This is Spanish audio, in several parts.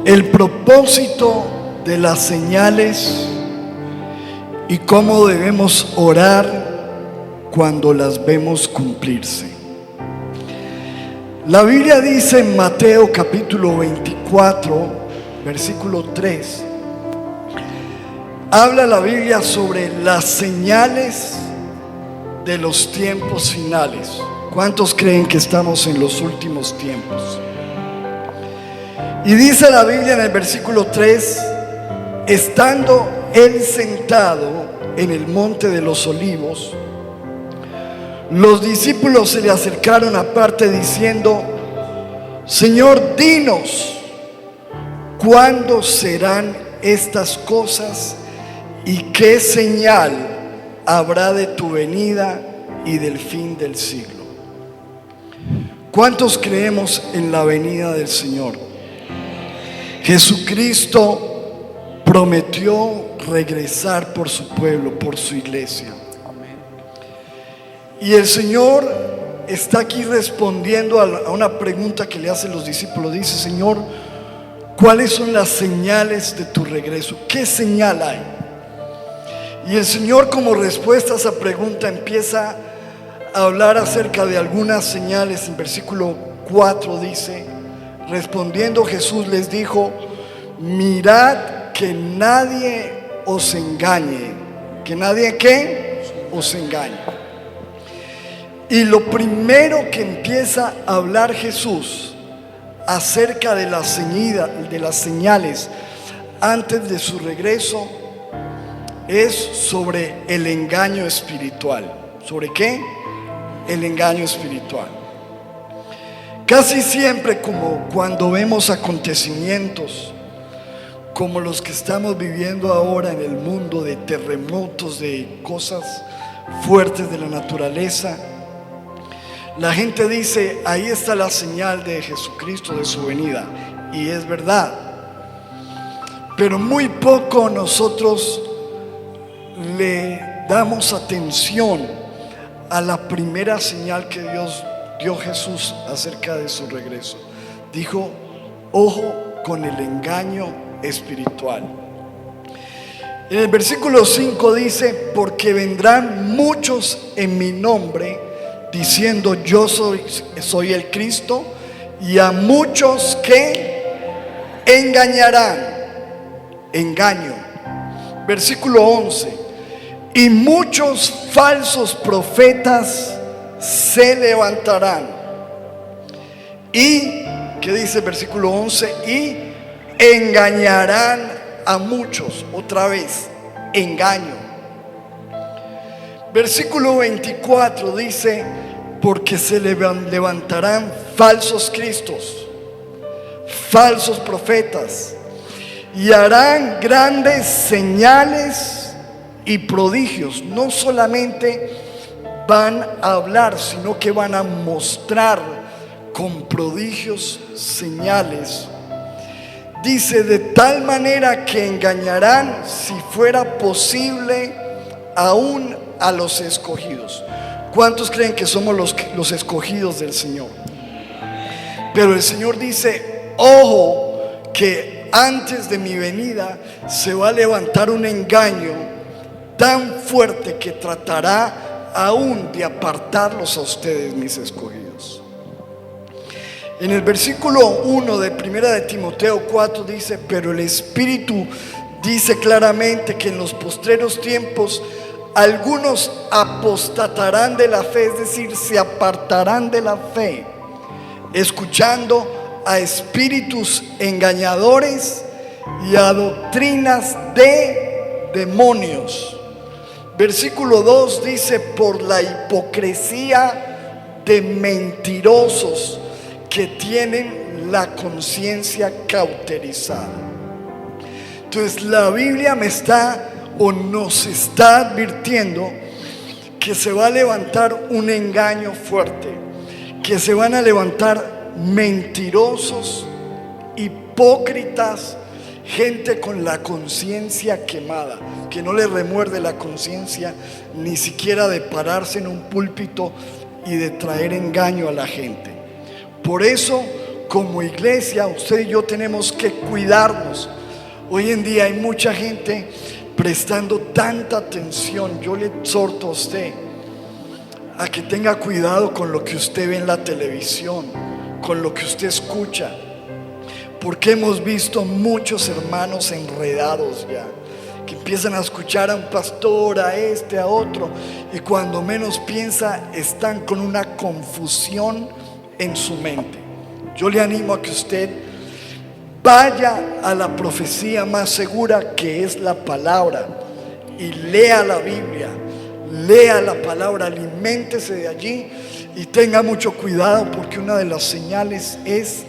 el propósito de las señales y cómo debemos orar cuando las vemos cumplirse. La Biblia dice en Mateo capítulo 24, versículo 3, habla la Biblia sobre las señales de los tiempos finales. ¿Cuántos creen que estamos en los últimos tiempos? Y dice la Biblia en el versículo 3, estando él sentado en el monte de los olivos, los discípulos se le acercaron aparte diciendo: Señor, dinos, ¿cuándo serán estas cosas y qué señal habrá de tu venida y del fin del siglo? ¿Cuántos creemos en la venida del Señor? Jesucristo prometió regresar por su pueblo, por su iglesia. Y el Señor está aquí respondiendo a una pregunta que le hacen los discípulos. Dice: Señor, ¿cuáles son las señales de tu regreso? ¿Qué señal hay? Y el Señor, como respuesta a esa pregunta, empieza a hablar acerca de algunas señales. En versículo 4 dice: respondiendo Jesús les dijo: mirad que nadie os engañe. ¿Que nadie qué? Os engañe. Y lo primero que empieza a hablar Jesús acerca de las señales antes de su regreso es sobre el engaño espiritual. ¿Sobre qué? El engaño espiritual. Casi siempre, como cuando vemos acontecimientos como los que estamos viviendo ahora en el mundo, de terremotos, de cosas fuertes de la naturaleza, la gente dice: ahí está la señal de Jesucristo, de su venida. Y es verdad, pero muy poco nosotros le damos atención a la primera señal que Dios dio Jesús acerca de su regreso. Dijo: ojo con el engaño espiritual. En el versículo 5 dice: porque vendrán muchos en mi nombre diciendo: yo soy el Cristo, y a muchos que engañarán. Engaño. Versículo 11: y muchos falsos profetas se levantarán. Y, ¿qué dice el versículo 11? Y engañarán a muchos. Otra vez, engaño. Versículo 24 dice: porque se levantarán falsos cristos, falsos profetas, y harán grandes señales y prodigios. No solamente van a hablar, sino que van a mostrar con prodigios, señales. Dice: de tal manera que engañarán, si fuera posible, aún a los escogidos. ¿Cuántos creen que somos los escogidos del Señor? Pero el Señor dice: ojo, que antes de mi venida se va a levantar un engaño tan fuerte que tratará aún de apartarlos a ustedes, mis escogidos. En el versículo 1 de 1 de Timoteo 4 dice: pero el Espíritu dice claramente que en los postreros tiempos algunos apostatarán de la fe, es decir, se apartarán de la fe, escuchando a espíritus engañadores y a doctrinas de demonios. Versículo 2 dice: por la hipocresía de mentirosos que tienen la conciencia cauterizada. Entonces la Biblia nos está advirtiendo que se va a levantar un engaño fuerte, que se van a levantar mentirosos, hipócritas, gente con la conciencia quemada, que no le remuerde la conciencia ni siquiera de pararse en un púlpito y de traer engaño a la gente. Por eso, como iglesia, usted y yo tenemos que cuidarnos. Hoy en día hay mucha gente prestando tanta atención. Yo le exhorto a usted a que tenga cuidado con lo que usted ve en la televisión, con lo que usted escucha, porque hemos visto muchos hermanos enredados ya, que empiezan a escuchar a un pastor, a este, a otro, y cuando menos piensa están con una confusión en su mente. Yo le animo a que usted vaya a la profecía más segura, que es la palabra, y lea la Biblia, lea la palabra, aliméntese de allí y tenga mucho cuidado, porque una de las señales es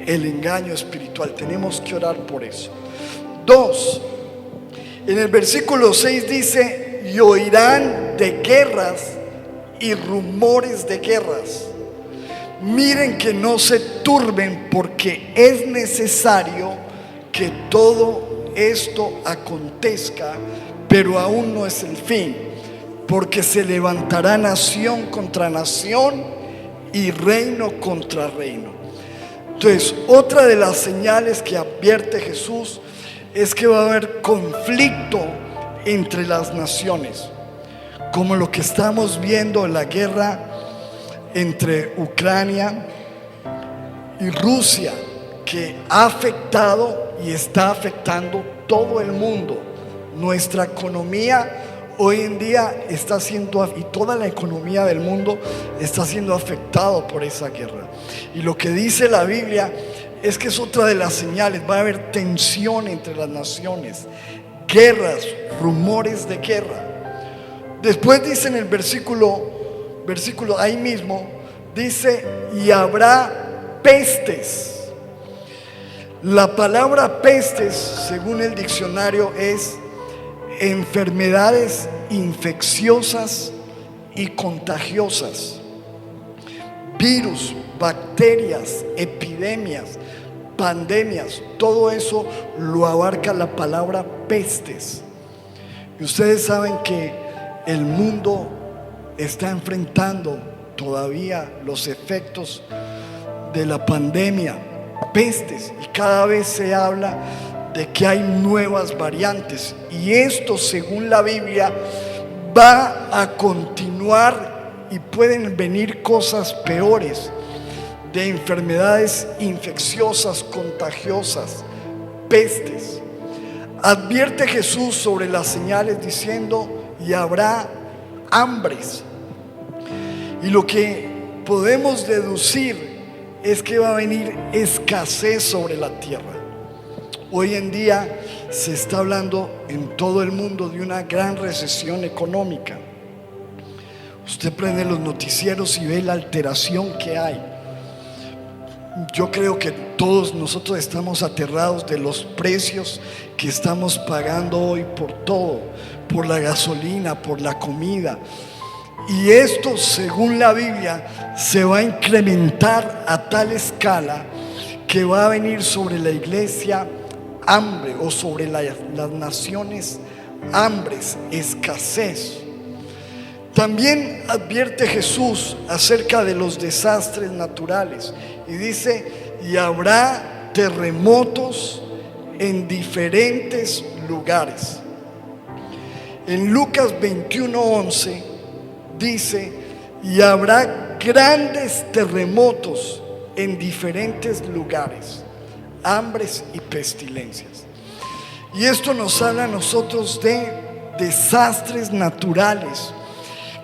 el engaño espiritual. Tenemos que orar por eso. 2, en el versículo 6 dice: y oirán de guerras y rumores de guerras. Miren que no se turben, porque es necesario que todo esto acontezca, pero aún no es el fin, porque se levantará nación contra nación y reino contra reino. Entonces, otra de las señales que advierte Jesús es que va a haber conflicto entre las naciones, como lo que estamos viendo en la guerra entre Ucrania y Rusia, que ha afectado y está afectando todo el mundo. Nuestra economía hoy en día está siendo, y toda la economía del mundo está siendo afectado por esa guerra. Y lo que dice la Biblia es que es otra de las señales. Va a haber tensión entre las naciones, guerras, rumores de guerra. Después dice en el versículo ahí mismo, dice: y habrá pestes. La palabra pestes, según el diccionario, es enfermedades infecciosas y contagiosas, virus, bacterias, epidemias, pandemias. Todo eso lo abarca la palabra pestes. Y ustedes saben que el mundo está enfrentando todavía los efectos de la pandemia, pestes, y cada vez se habla de que hay nuevas variantes, y esto, según la Biblia, va a continuar, y pueden venir cosas peores, de enfermedades infecciosas, contagiosas, pestes. Advierte Jesús sobre las señales diciendo: y habrá hambres. Y lo que podemos deducir es que va a venir escasez sobre la tierra. Hoy en día se está hablando en todo el mundo de una gran recesión económica. Usted prende los noticieros y ve la alteración que hay. Yo creo que todos nosotros estamos aterrados de los precios que estamos pagando hoy por todo, por la gasolina, por la comida. Y esto, según la Biblia, se va a incrementar a tal escala que va a venir sobre la iglesia hambre, o sobre las naciones hambres, escasez. También advierte Jesús acerca de los desastres naturales y dice: y habrá terremotos en diferentes lugares. En Lucas 21:11 dice: y habrá grandes terremotos en diferentes lugares, hambres y pestilencias. Y esto nos habla a nosotros de desastres naturales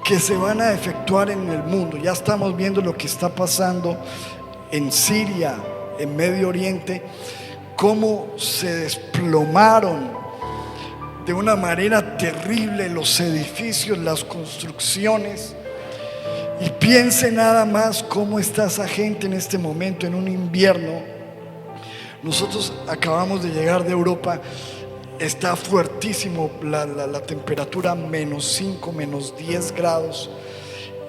que se van a efectuar en el mundo. Ya estamos viendo lo que está pasando en Siria, en Medio Oriente, cómo se desplomaron de una manera terrible los edificios, las construcciones. Y piense nada más cómo está esa gente en este momento, en un invierno. Nosotros acabamos de llegar de Europa. Está fuertísimo la temperatura, -5, -10 grados.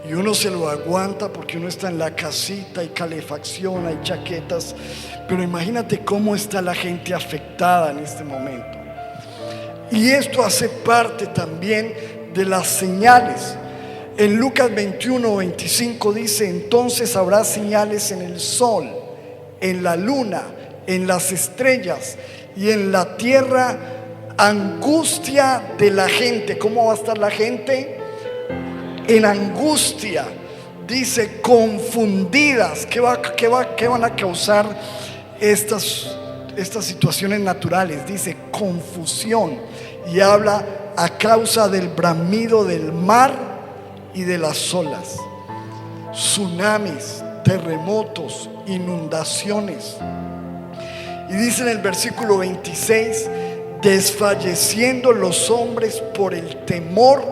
Y uno se lo aguanta porque uno está en la casita, hay calefacción, hay chaquetas. Pero imagínate cómo está la gente afectada en este momento. Y esto hace parte también de las señales. En Lucas 21:25 dice: entonces habrá señales en el sol, en la luna, en las estrellas y en la tierra angustia de la gente. ¿Cómo va a estar la gente? En angustia. Dice confundidas. ¿Qué van a causar estas situaciones naturales? Dice confusión, y habla a causa del bramido del mar y de las olas, tsunamis, terremotos, inundaciones. Y dice en el versículo 26: desfalleciendo los hombres por el temor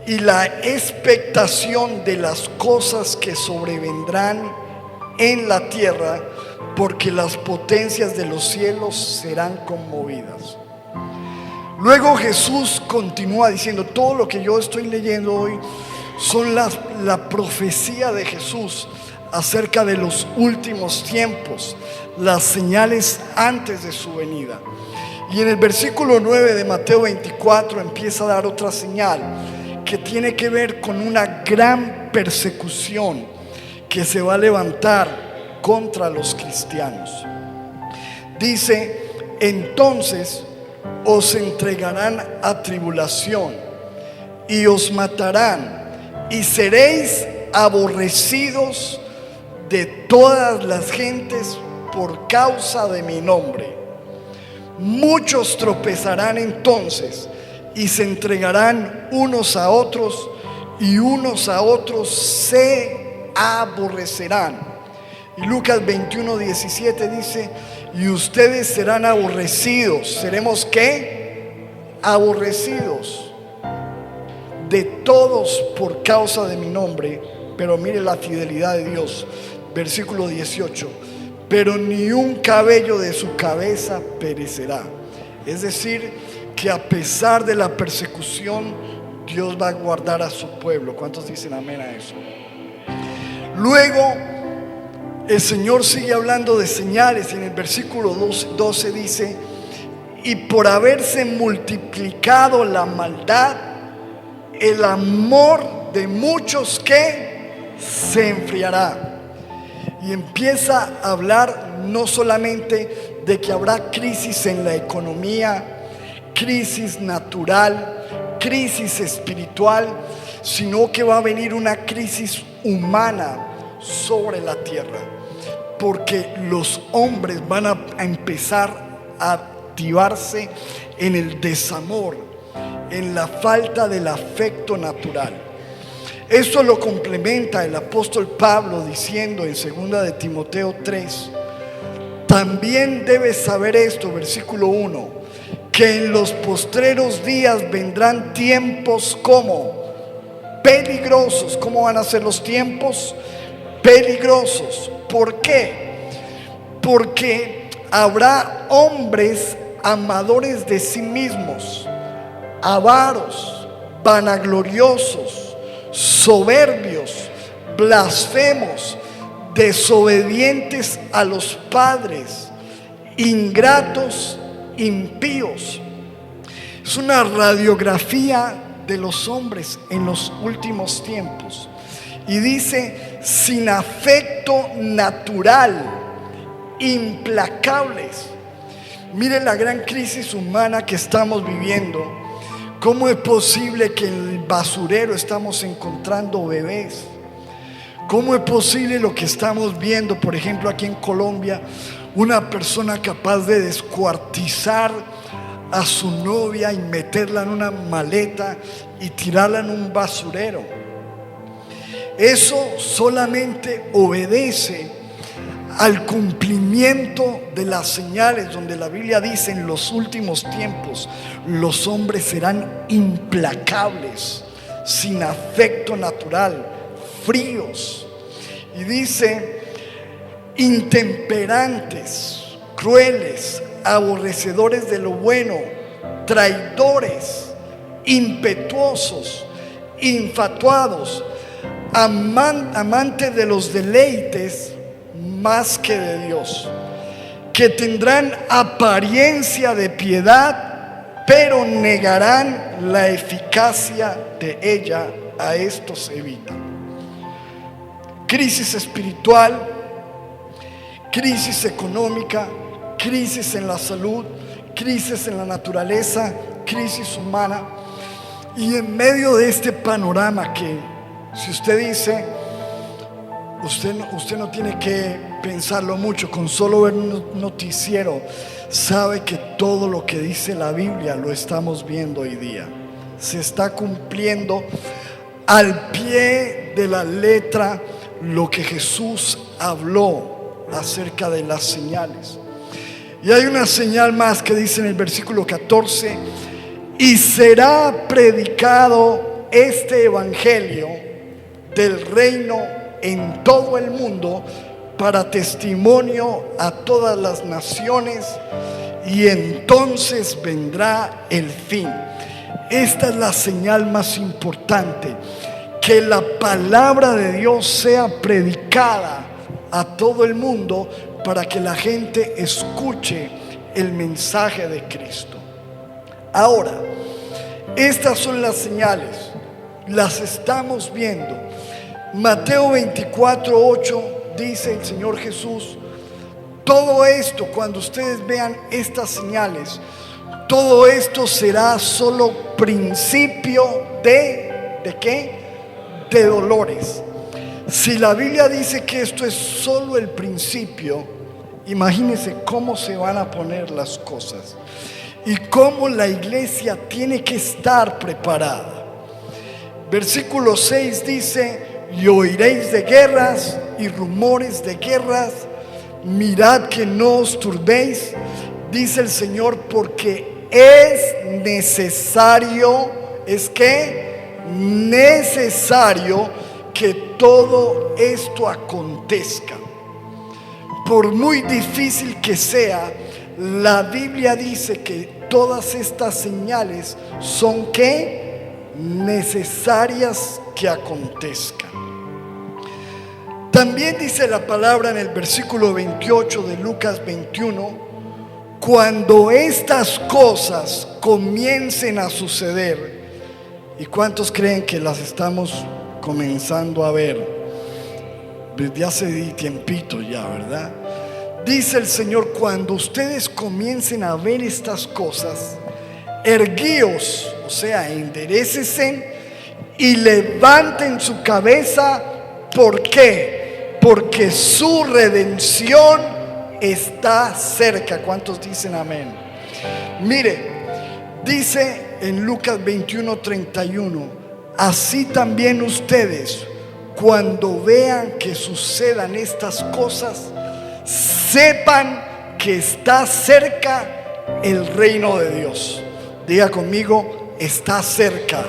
y la expectación de las cosas que sobrevendrán en la tierra, porque las potencias de los cielos serán conmovidas. Luego Jesús continúa diciendo, todo lo que yo estoy leyendo hoy son la profecía de Jesús acerca de los últimos tiempos, las señales antes de su venida. Y en el versículo 9 de Mateo 24 empieza a dar otra señal que tiene que ver con una gran persecución que se va a levantar contra los cristianos. Dice: entonces os entregarán a tribulación y os matarán, y seréis aborrecidos de todas las gentes por causa de mi nombre. Muchos tropezarán entonces y se entregarán unos a otros, y unos a otros se aborrecerán. Y Lucas 21:17 dice: y ustedes serán aborrecidos. ¿Seremos qué? Aborrecidos de todos por causa de mi nombre. Pero mire la fidelidad de Dios. Versículo 18: pero ni un cabello de su cabeza perecerá. Es decir, que a pesar de la persecución, Dios va a guardar a su pueblo. ¿Cuántos dicen amén a eso? Luego el Señor sigue hablando de señales, y en el versículo 12 dice: y por haberse multiplicado la maldad, el amor de muchos que se enfriará. Y empieza a hablar no solamente de que habrá crisis en la economía, crisis natural, crisis espiritual, sino que va a venir una crisis humana sobre la tierra, porque los hombres van a empezar a activarse en el desamor, en la falta del afecto natural. Esto lo complementa el apóstol Pablo diciendo en 2 de Timoteo 3: también debes saber esto, versículo 1, que en los postreros días vendrán tiempos como peligrosos. ¿Cómo van a ser los tiempos? Peligrosos. ¿Por qué? Porque habrá hombres amadores de sí mismos, avaros, vanagloriosos, soberbios, blasfemos, desobedientes a los padres, ingratos, impíos. Es una radiografía de los hombres en los últimos tiempos. Y dice: sin afecto natural, implacables. Miren la gran crisis humana que estamos viviendo. ¿Cómo es posible que en el basurero estamos encontrando bebés? ¿Cómo es posible lo que estamos viendo, por ejemplo, aquí en Colombia? Una persona capaz de descuartizar a su novia y meterla en una maleta y tirarla en un basurero. Eso solamente obedece al cumplimiento de las señales, donde la Biblia dice: en los últimos tiempos los hombres serán implacables, sin afecto natural, fríos. Y dice: intemperantes, crueles, aborrecedores de lo bueno, traidores, impetuosos, infatuados, amantes de los deleites más que de Dios, que tendrán apariencia de piedad, pero negarán la eficacia de ella. A estos evitan. Crisis espiritual, crisis económica, crisis en la salud, crisis en la naturaleza, crisis humana. Y en medio de este panorama que, si usted dice, usted no tiene que pensarlo mucho, con solo ver un noticiero sabe que todo lo que dice la Biblia lo estamos viendo hoy día. Se está cumpliendo al pie de la letra lo que Jesús habló acerca de las señales. Y hay una señal más que dice en el versículo 14: y será predicado este evangelio del reino en todo el mundo para testimonio a todas las naciones, y entonces vendrá el fin. Esta es la señal más importante, que la palabra de Dios sea predicada a todo el mundo para que la gente escuche el mensaje de Cristo. Ahora, estas son las señales, las estamos viendo. Mateo 24:8 dice el Señor Jesús: todo esto, cuando ustedes vean estas señales, todo esto será solo principio ¿de qué? De dolores. Si la Biblia dice que esto es solo el principio, imagínense cómo se van a poner las cosas y cómo la iglesia tiene que estar preparada. Versículo 6 dice: y oiréis de guerras y rumores de guerras, mirad que no os turbéis, dice el Señor, porque es necesario, es que necesario que todo esto acontezca. Por muy difícil que sea, la Biblia dice que todas estas señales son que necesarias que acontezcan. También dice la palabra en el versículo 28 de Lucas 21: cuando estas cosas comiencen a suceder. ¿Y cuántos creen que las estamos comenzando a ver desde hace tiempito ya, verdad? Dice el Señor: cuando ustedes comiencen a ver estas cosas, erguíos, o sea, enderécesen y levanten su cabeza. ¿Por qué? Porque su redención está cerca. ¿Cuántos dicen amén? Mire, dice en Lucas 21:31: así también ustedes, cuando vean que sucedan estas cosas, sepan que está cerca el reino de Dios. Diga conmigo: está cerca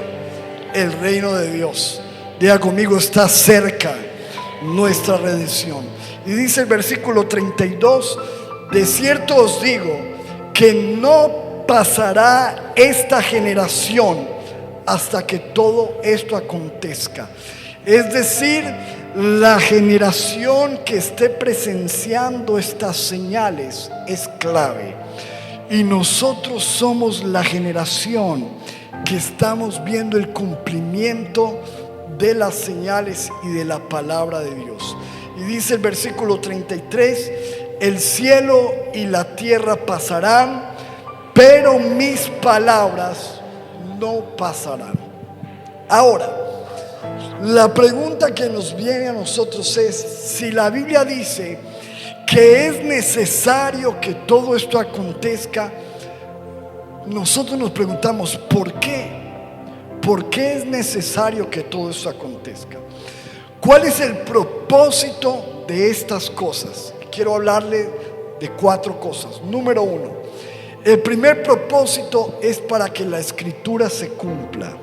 el reino de Dios. Diga conmigo: está cerca nuestra redención. Y dice el versículo 32: de cierto os digo que no pasará esta generación hasta que todo esto acontezca. Es decir, la generación que esté presenciando estas señales es clave. Y nosotros somos la generación que estamos viendo el cumplimiento de las señales y de la palabra de Dios. Y dice el versículo 33: el cielo y la tierra pasarán, pero mis palabras no pasarán. Ahora, la pregunta que nos viene a nosotros es: si la Biblia dice que es necesario que todo esto acontezca, nosotros nos preguntamos ¿por qué? ¿Por qué es necesario que todo esto acontezca? ¿Cuál es el propósito de estas cosas? Quiero hablarle de 4 cosas. Número 1, el primer propósito es para que la escritura se cumpla,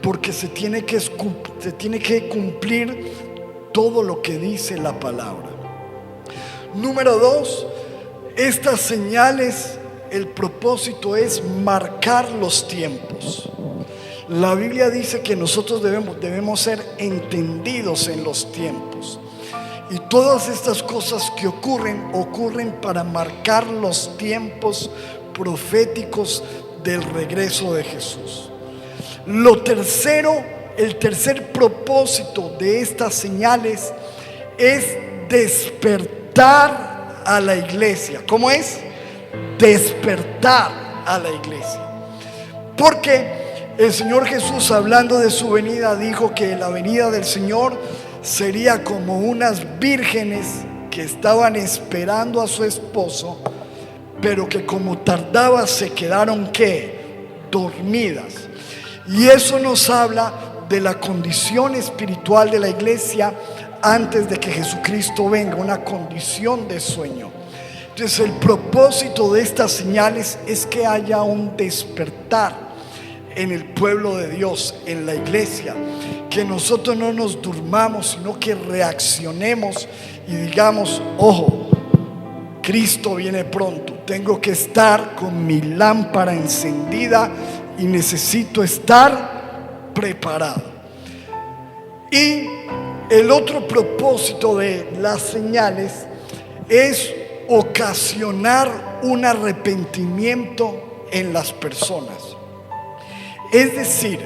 porque se tiene que cumplir todo lo que dice la palabra. Número 2, estas señales, el propósito es marcar los tiempos. La Biblia dice que nosotros debemos ser entendidos en los tiempos. Y todas estas cosas que ocurren para marcar los tiempos proféticos del regreso de Jesús. Lo tercero, el tercer propósito de estas señales es despertar a la iglesia. ¿Cómo es? Despertar a la iglesia. Porque el Señor Jesús, hablando de su venida, dijo que la venida del Señor sería como unas vírgenes que estaban esperando a su esposo, pero que como tardaba se quedaron ¿qué? Dormidas. Y eso nos habla de la condición espiritual de la iglesia antes de que Jesucristo venga, una condición de sueño. Entonces el propósito de estas señales es que haya un despertar en el pueblo de Dios, en la iglesia, que nosotros no nos durmamos, sino que reaccionemos y digamos: ojo, Cristo viene pronto, tengo que estar con mi lámpara encendida y necesito estar preparado. Y el otro propósito de las señales es ocasionar un arrepentimiento en las personas. Es decir,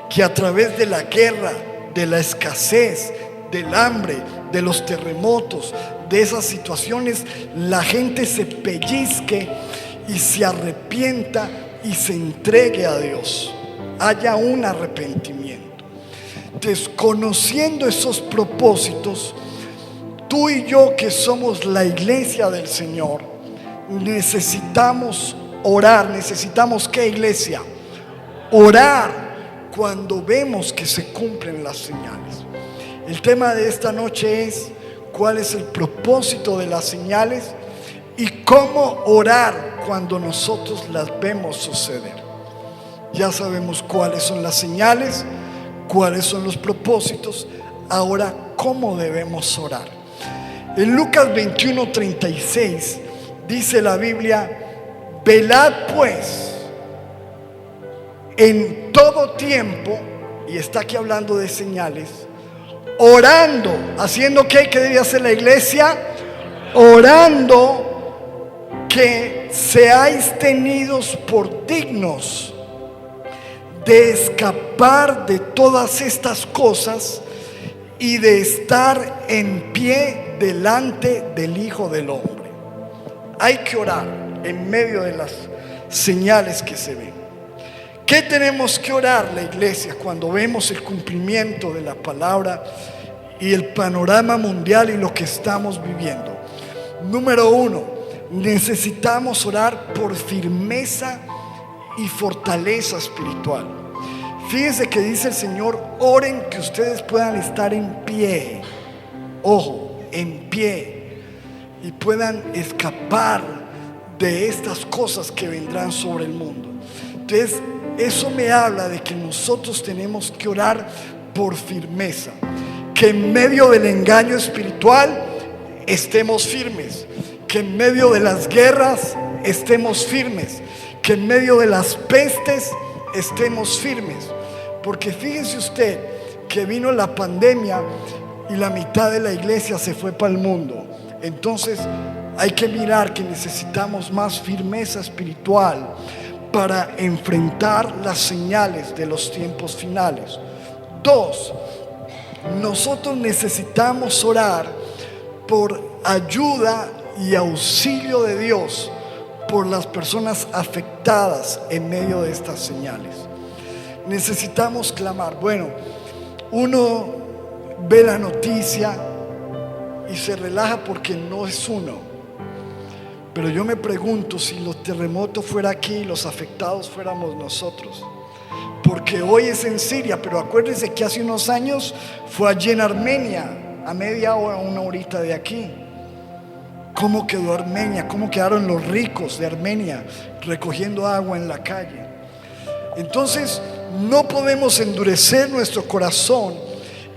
que a través de la guerra, de la escasez, del hambre, de los terremotos, de esas situaciones, la gente se pellizque y se arrepienta y se entregue a Dios. Haya un arrepentimiento. Desconociendo esos propósitos, tú y yo, que somos la iglesia del Señor, necesitamos orar. ¿Necesitamos qué, iglesia? Orar cuando vemos que se cumplen las señales. El tema de esta noche es: ¿cuál es el propósito de las señales? Y cómo orar cuando nosotros las vemos suceder. Ya sabemos cuáles son las señales, cuáles son los propósitos. Ahora, ¿cómo debemos orar? En Lucas 21:36 dice la Biblia: velad pues en todo tiempo, y está aquí hablando de señales, orando. ¿Haciendo qué? ¿Qué debía hacer la iglesia? Orando que seáis tenidos por dignos de escapar de todas estas cosas y de estar en pie delante del Hijo del Hombre. Hay que orar en medio de las señales que se ven. ¿Qué tenemos que orar la iglesia cuando vemos el cumplimiento de la palabra y el panorama mundial y lo que estamos viviendo? Número uno, necesitamos orar por firmeza y fortaleza espiritual. Fíjense que dice el Señor: oren que ustedes puedan estar en pie. Ojo, en pie, y puedan escapar de estas cosas que vendrán sobre el mundo. Entonces, eso me habla de que nosotros tenemos que orar por firmeza, que en medio del engaño espiritual estemos firmes, que en medio de las guerras estemos firmes, que en medio de las pestes estemos firmes. Porque fíjese usted que vino la pandemia y la mitad de la iglesia se fue para el mundo. Entonces hay que mirar que necesitamos más firmeza espiritual para enfrentar las señales de los tiempos finales. Dos, nosotros necesitamos orar por ayuda y auxilio de Dios por las personas afectadas en medio de estas señales. Necesitamos clamar. Bueno, uno ve la noticia y se relaja porque no es uno. Pero yo me pregunto si los terremotos fuera aquí y los afectados fuéramos nosotros. Porque hoy es en Siria, pero acuérdense que hace unos años fue allí en Armenia, a media hora, una horita de aquí. ¿Cómo quedó Armenia? ¿Cómo quedaron los ricos de Armenia recogiendo agua en la calle? Entonces, no podemos endurecer nuestro corazón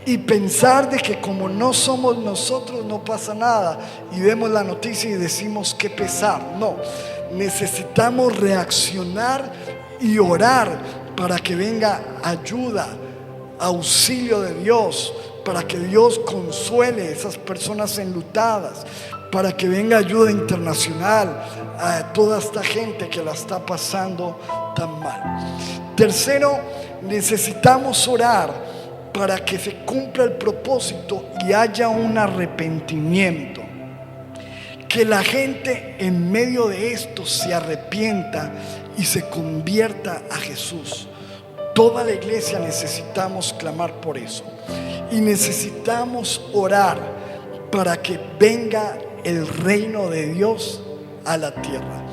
y pensar de que como no somos nosotros no pasa nada, y vemos la noticia y decimos qué pesar. No, necesitamos reaccionar y orar para que venga ayuda, auxilio de Dios, para que Dios consuele a esas personas enlutadas, para que venga ayuda internacional a toda esta gente que la está pasando tan mal. Tercero, necesitamos orar para que se cumpla el propósito y haya un arrepentimiento. que la gente en medio de esto se arrepienta y se convierta a Jesús. Toda la iglesia necesitamos clamar por eso, y necesitamos orar para que venga el reino de Dios a la tierra.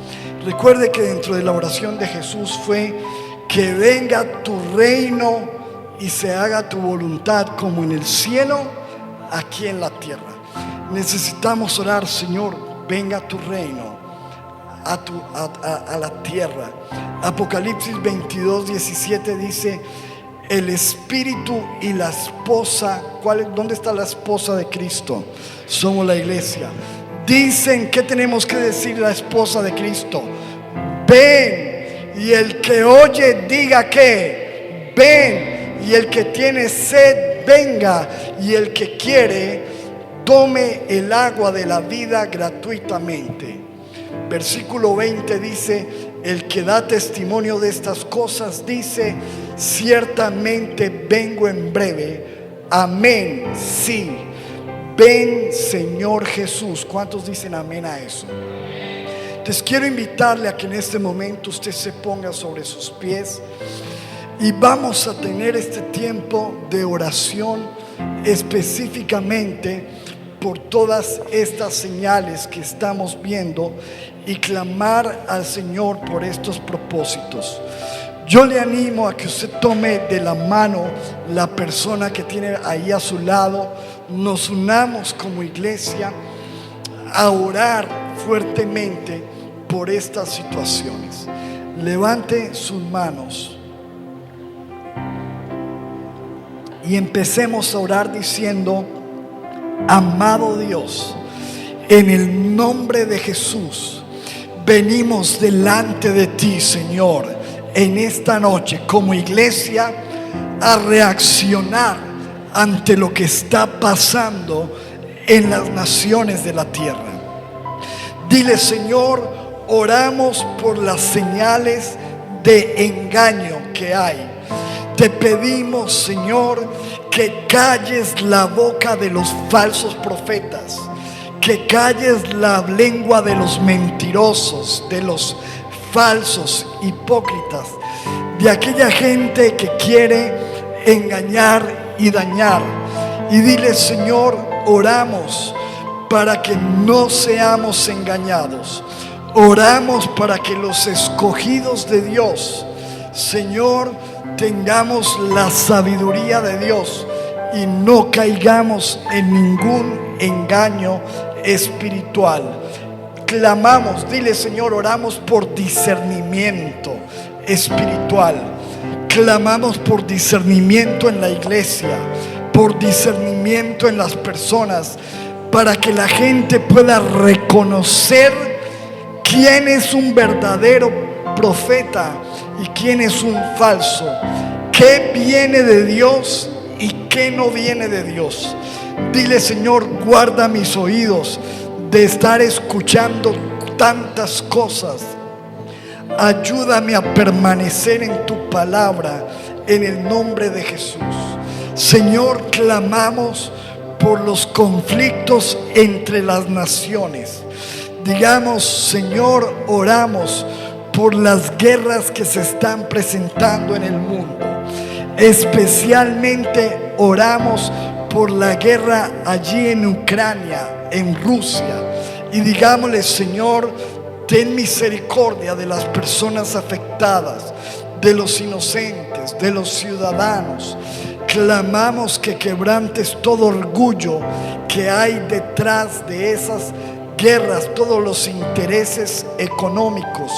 Recuerde que dentro de la oración de Jesús fue: que venga tu reino y se haga tu voluntad como en el cielo, aquí en la tierra. Necesitamos orar: Señor, venga tu reino a la tierra. Apocalipsis 22:17 dice: el Espíritu y la esposa, ¿dónde está la esposa de Cristo? Somos la iglesia. Dicen, ¿qué tenemos que decir la esposa de Cristo? Ven. Y el que oye diga que ven. Y el que tiene sed venga. Y el que quiere tome el agua de la vida gratuitamente. Versículo 20 dice: el que da testimonio de estas cosas dice: ciertamente vengo en breve. Amén. Sí. Ven, Señor Jesús. ¿Cuántos dicen amén a eso? Entonces quiero invitarle a que en este momento usted se ponga sobre sus pies y vamos a tener este tiempo de oración específicamente por todas estas señales que estamos viendo y clamar al Señor por estos propósitos. Yo le animo a que usted tome de la mano la persona que tiene ahí a su lado. Nos unamos como iglesia a orar fuertemente por estas situaciones. Levante sus manos y empecemos a orar diciendo: amado Dios, en el nombre de Jesús, venimos delante de ti, Señor, en esta noche como iglesia a reaccionar ante lo que está pasando en las naciones de la tierra. Dile: Señor, oramos por las señales de engaño que hay. Te pedimos, Señor, que calles la boca de los falsos profetas, que calles la lengua de los mentirosos, de los falsos hipócritas, de aquella gente que quiere engañar y dañar. Y dile: Señor, oramos para que no seamos engañados. Oramos para que los escogidos de Dios, Señor, tengamos la sabiduría de Dios y no caigamos en ningún engaño espiritual. Clamamos, dile: Señor, oramos por discernimiento espiritual. Clamamos por discernimiento en la iglesia, por discernimiento en las personas, para que la gente pueda reconocer quién es un verdadero profeta y quién es un falso, qué viene de Dios y qué no viene de Dios. Dile: Señor, guarda mis oídos de estar escuchando tantas cosas. Ayúdame a permanecer en tu palabra, en el nombre de Jesús. Señor, clamamos por los conflictos entre las naciones. Digamos: Señor, oramos por las guerras que se están presentando en el mundo. Especialmente oramos por la guerra allí en Ucrania, en Rusia. Y digámosle: Señor, ten misericordia de las personas afectadas, de los inocentes, de los ciudadanos. Clamamos que quebrantes todo orgullo que hay detrás de esas guerras, todos los intereses económicos.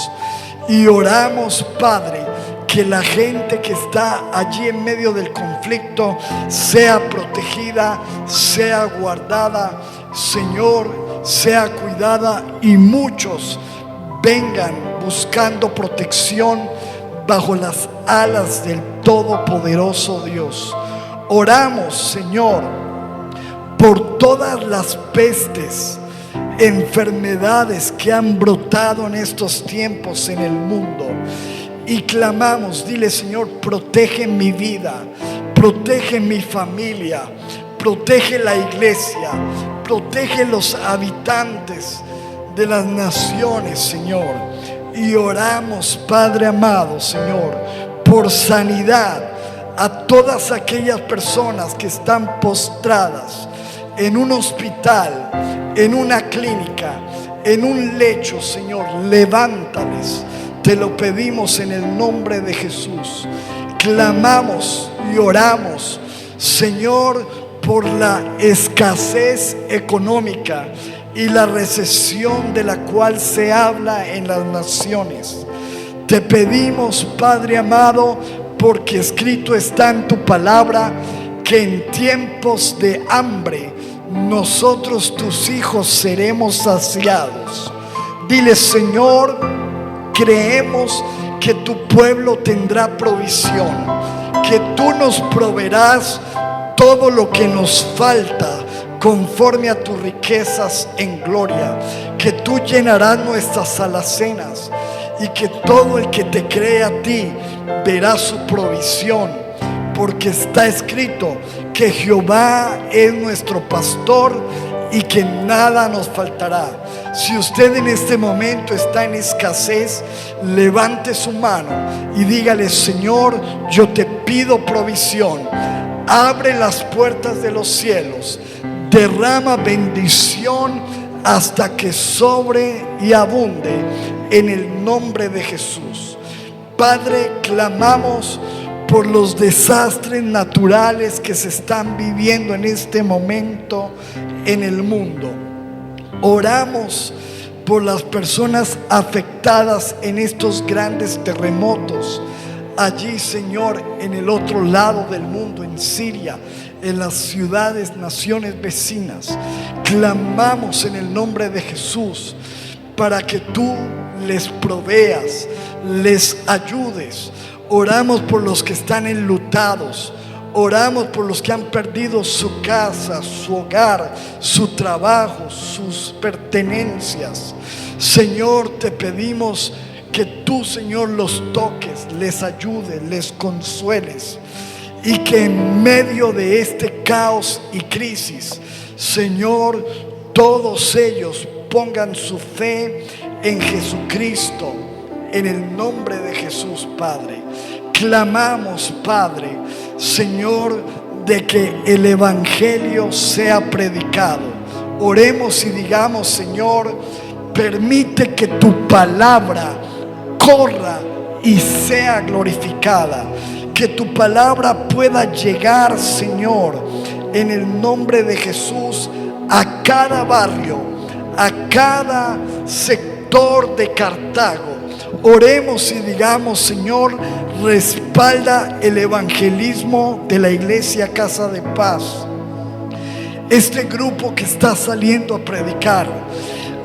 Y oramos, Padre, que la gente que está allí en medio del conflicto sea protegida, sea guardada, Señor, sea cuidada, y muchos vengan buscando protección bajo las alas del Todopoderoso Dios. Oramos, Señor, por todas las pestes, enfermedades que han brotado en estos tiempos en el mundo, y clamamos, dile: Señor, protege mi vida, protege mi familia, protege la iglesia, protege los habitantes de las naciones, Señor. Y oramos, Padre amado, Señor, por sanidad a todas aquellas personas que están postradas en un hospital, en una clínica, en un lecho, Señor. Levántales, te lo pedimos en el nombre de Jesús. Clamamos y oramos, Señor, por la escasez económica y la recesión de la cual se habla en las naciones. Te pedimos, Padre amado, porque escrito está en tu palabra que en tiempos de hambre nosotros, tus hijos, seremos saciados. Dile, Señor, creemos que tu pueblo tendrá provisión, que tú nos proveerás todo lo que nos falta conforme a tus riquezas en gloria, que tú llenarás nuestras alacenas y que todo el que te cree a ti verá su provisión, porque está escrito que Jehová es nuestro pastor y que nada nos faltará. Si usted en este momento está en escasez, levante su mano y dígale, Señor, yo te pido provisión. Abre las puertas de los cielos, derrama bendición hasta que sobre y abunde en el nombre de Jesús. Padre, clamamos por los desastres naturales que se están viviendo en este momento en el mundo. Oramos por las personas afectadas en estos grandes terremotos. Allí, Señor, en el otro lado del mundo, en Siria, en las ciudades, naciones vecinas. Clamamos en el nombre de Jesús para que tú les proveas, les ayudes. Oramos por los que están enlutados. Oramos por los que han perdido su casa, su hogar, su trabajo, sus pertenencias. Señor, te pedimos que tú, Señor, los toques, les ayudes, les consueles, y que en medio de este caos y crisis, Señor, todos ellos pongan su fe en Jesucristo, en el nombre de Jesús, Padre. Clamamos, Padre, Señor, de que el evangelio sea predicado. Oremos y digamos, Señor, permite que tu palabra corra y sea glorificada, que tu palabra pueda llegar, Señor, en el nombre de Jesús, a cada barrio, a cada sector de Cartago. Oremos y digamos, Señor, respalda el evangelismo de la iglesia Casa de Paz, este grupo que está saliendo a predicar.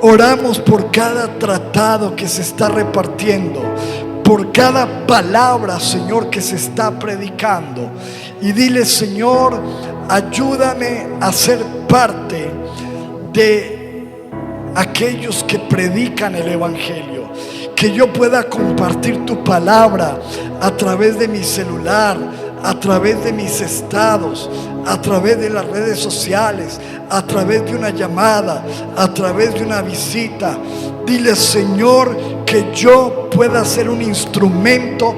Oramos por cada tratado que se está repartiendo, por cada palabra, Señor, que se está predicando. Y dile, Señor, ayúdame a ser parte de aquellos que predican el evangelio. Que yo pueda compartir tu palabra a través de mi celular, a través de mis estados, a través de las redes sociales, a través de una llamada, a través de una visita. Dile, Señor, que yo pueda ser un instrumento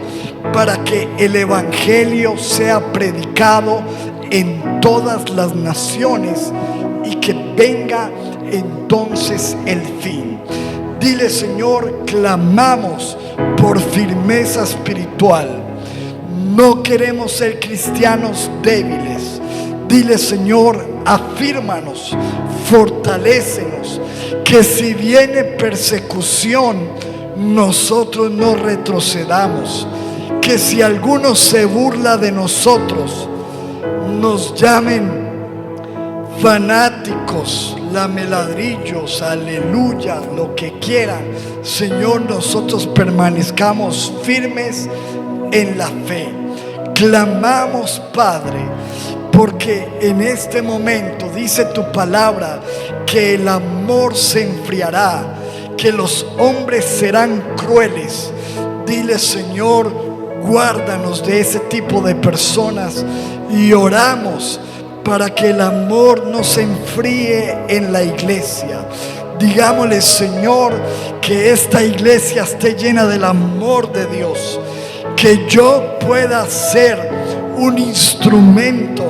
para que el evangelio sea predicado en todas las naciones y que venga entonces el fin. Dile, Señor, clamamos por firmeza espiritual. No queremos ser cristianos débiles. Dile, Señor, afírmanos, fortalécenos, que si viene persecución, nosotros no retrocedamos. Que si alguno se burla de nosotros, nos llamen fanáticos, lameladrillos, aleluya, lo que quieran. Señor, nosotros permanezcamos firmes en la fe. Clamamos, Padre, porque en este momento dice tu palabra que el amor se enfriará, que los hombres serán crueles. Dile, Señor, guárdanos de ese tipo de personas y oramos para que el amor no se enfríe en la iglesia. Digámosle, Señor, que esta iglesia esté llena del amor de Dios, que yo pueda ser un instrumento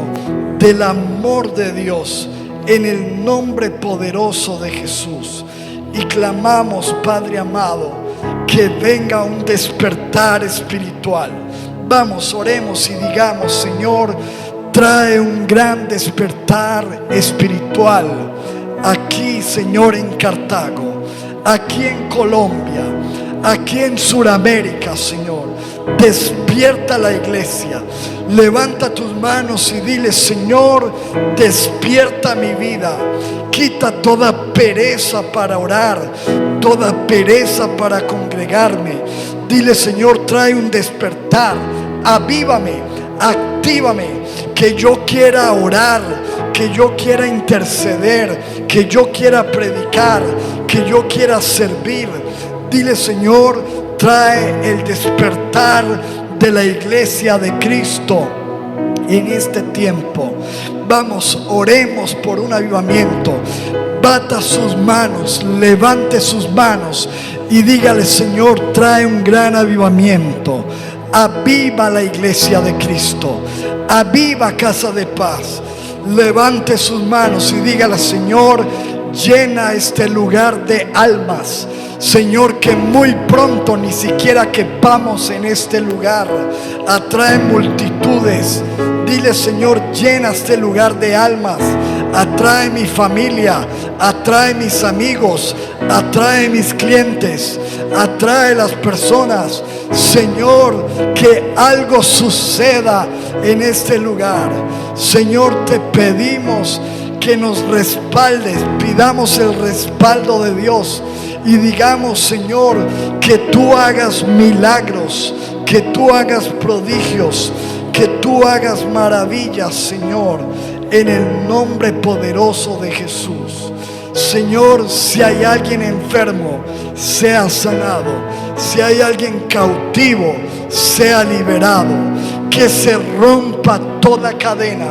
del amor de Dios en el nombre poderoso de Jesús. Y clamamos, Padre amado, que venga un despertar espiritual. Vamos, oremos y digamos, Señor, trae un gran despertar espiritual aquí, Señor, en Cartago, aquí en Colombia, aquí en Sudamérica, Señor. Despierta la iglesia. Levanta tus manos y dile, Señor, despierta mi vida. Quita toda pereza para orar, toda pereza para congregarme. Dile, Señor, trae un despertar. Avívame, actívame, que yo quiera orar, que yo quiera interceder, que yo quiera predicar, que yo quiera servir. Dile, Señor, trae el despertar de la iglesia de Cristo en este tiempo. Vamos, oremos por un avivamiento. Bata sus manos, levante sus manos y dígale, Señor, trae un gran avivamiento. Aviva la iglesia de Cristo, aviva Casa de Paz. Levante sus manos y dígale, Señor, llena este lugar de almas. Señor, que muy pronto ni siquiera quepamos en este lugar. Atrae multitudes. Dile, Señor, llena este lugar de almas. Atrae mi familia, atrae mis amigos, atrae mis clientes, atrae las personas. Señor, que algo suceda en este lugar. Señor, te pedimos que nos respaldes. Pidamos el respaldo de Dios y digamos, Señor, que tú hagas milagros, que tú hagas prodigios, que tú hagas maravillas, Señor, en el nombre poderoso de Jesús. Señor, si hay alguien enfermo, sea sanado. Si hay alguien cautivo, sea liberado. Que se rompa toda cadena.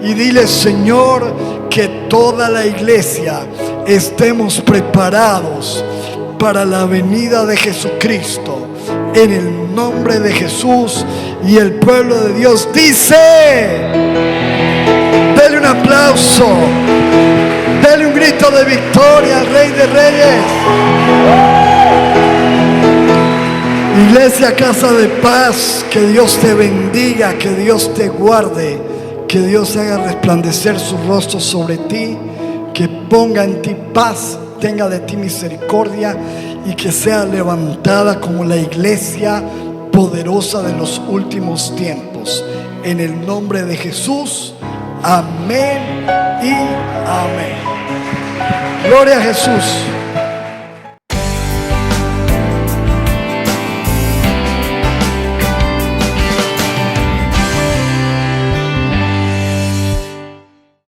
Y dile, Señor, que toda la iglesia estemos preparados para la venida de Jesucristo. En el nombre de Jesús. Y el pueblo de Dios dice, dele un aplauso, dele un grito de victoria al Rey de Reyes. Iglesia Casa de Paz, que Dios te bendiga, que Dios te guarde, que Dios haga resplandecer su rostro sobre ti, que ponga en ti paz, tenga de ti misericordia y que sea levantada como la iglesia poderosa de los últimos tiempos. En el nombre de Jesús, amén y amén. Gloria a Jesús.